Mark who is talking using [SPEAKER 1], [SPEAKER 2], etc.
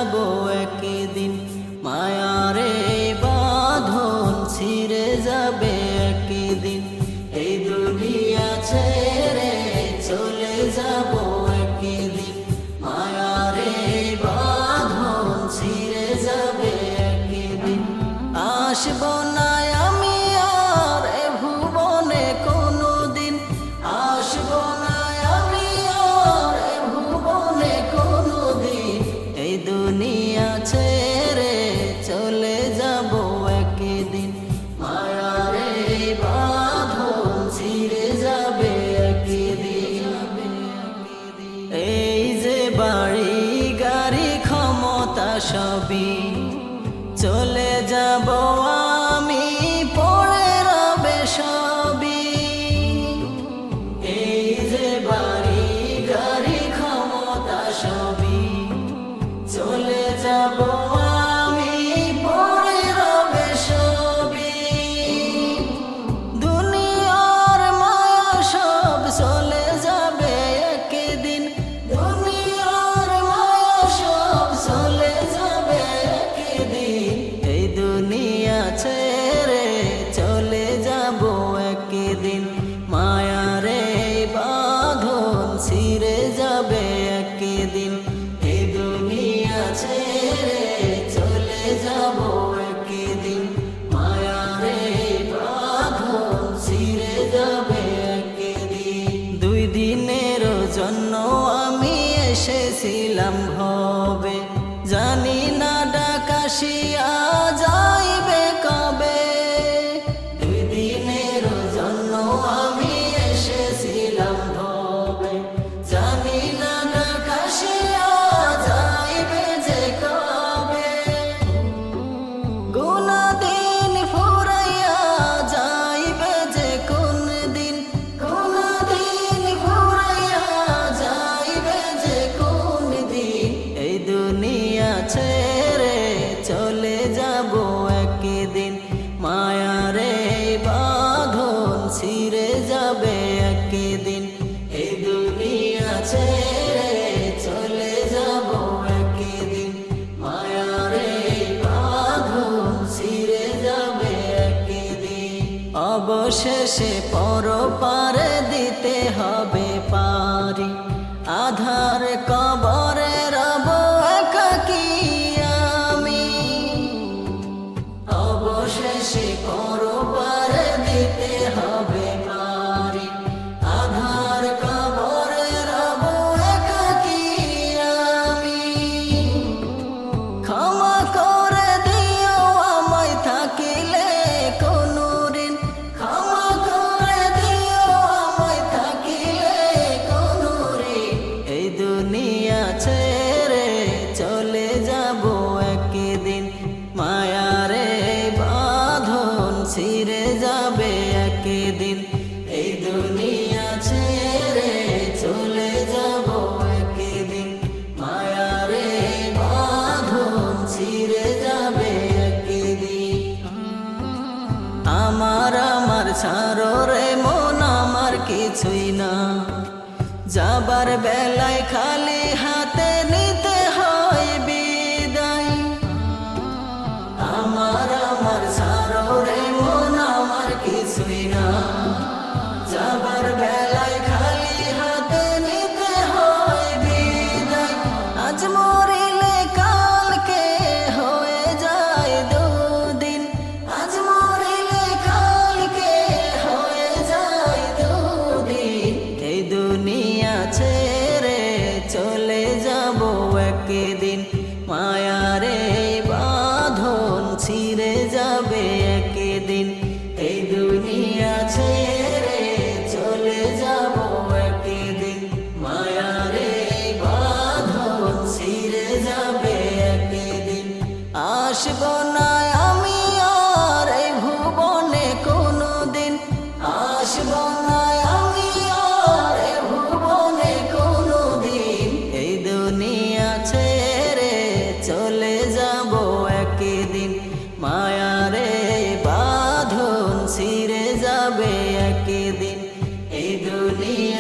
[SPEAKER 1] যাব একদিন, মায়ারে বাঁধন ছিঁড়ে যাবে একদিন। এই দুনিয়া ছেড়ে চলে যাব একদিন, মায়ারে বাঁধন ছিঁড়ে যাবে একদিন। আসব না আমি আর এ ভুবনে কোনোদিন, আসব না আমি আর এ ভুবনে কোনোদিন। এই দুনিয়া ছেড়ে চলে যাব একদিন, মায়ারে বাঁধন ছিঁড়ে যাবে একদিন। এই যে বাড়ি গাড়ি ক্ষমতা সবই চলে যাব আমি, পড়ে রবে সবই। এই যে বাড়ি গাড়ি ক্ষমতা সবই চলে যাব আমি, পড়ে রবে সবই। দুনিয়ার মায়া সব চলে যাবে একদিন, দুনিয়ার মায়া সব চলে যাবে একদিন। এই দুনিয়া ছেড়ে চলে যাব একদিন, মায়ারে বাঁধন ছিঁড়ে যাবে একদিন। এই দুনিয়া ছেড়ে চলে যাব একদিন, মায়ারে বাঁধন ছিঁড়ে যাবে একদিন। দুই দিনের জন্য আমি এসেছিলাম ভবে, জানি না ডাকাশিয়া যাইবে কবে। দুই দিনের জন্য আমি এসেছিলাম ভবে, জানি না ডাকাশিয়া যাইবে যে কবে। গুনা দিন ফুরাইয়া যাইবে যে কোন দিন, গুনা দিন ফুরাইয়া যাইবে যে কোন দিন। এই দুনিয়া ছেড়ে চলে যাব একদিন, মায়ারে বাঁধন ছিঁড়ে যাবে একদিন। এই দুনিয়া ছেড়ে চলে যাব একদিন, মায়ারে বাঁধন ছিঁড়ে যাবে একদিন। অবশেষে পরপারে দিতে হবে পারি, আধার কবরে রব একাকী আমি। অবশেষে পরপারে দিতে হবে পারি, আধার কবরে রব একাকী আমি। ক্ষমা করে দিও আমায় থাকিলে কোনো ঋণ, ক্ষমা করে দিও আমায় থাকিলে কোনো ঋণ। এই দুনিয়া ছেড়ে চলে যাব একদিন, মায়ারে বাঁধন ছিঁড়ে যাবে একদিন। এই দুনিয়া ছেড়ে চলে যাব একদিন, মায়ারে বাঁধন ছিঁড়ে যাবে একদিন। আমার ছাড়ো রে মন আমার কিছুই না, যাবার বেলায় খালি হাতে নিতে হয় বিদায়। আমার ছাড়ো রে মন আমার কিছুই না, যাবার বেলায় খালি হাতে নিতে হয় বিদায়। আজ মরিলে কালকে হয়ে যায় দুদিন, আজ মরিলে কালকে হয়ে যায় দুদিন। এই দুনিয়া ছেড়ে চলে যাব একদিন, মায়ারে বাঁধন ছিঁড়ে যাবে একদিন। এই দুনিয়া ছেড়ে চলে যাব একদিন, মায়ারে বাঁধন ছিঁড়ে যাবে একদিন। আসব না আমি আর এই ভুবনে কোনোদিন, আসব না আমি আর এই ভুবনে কোনোদিন। এই দুনিয়া ছেড়ে চলে যাব একদিন, মায়ারে বাঁধন ছিঁড়ে যাবে একদিন। এই দুনিয়া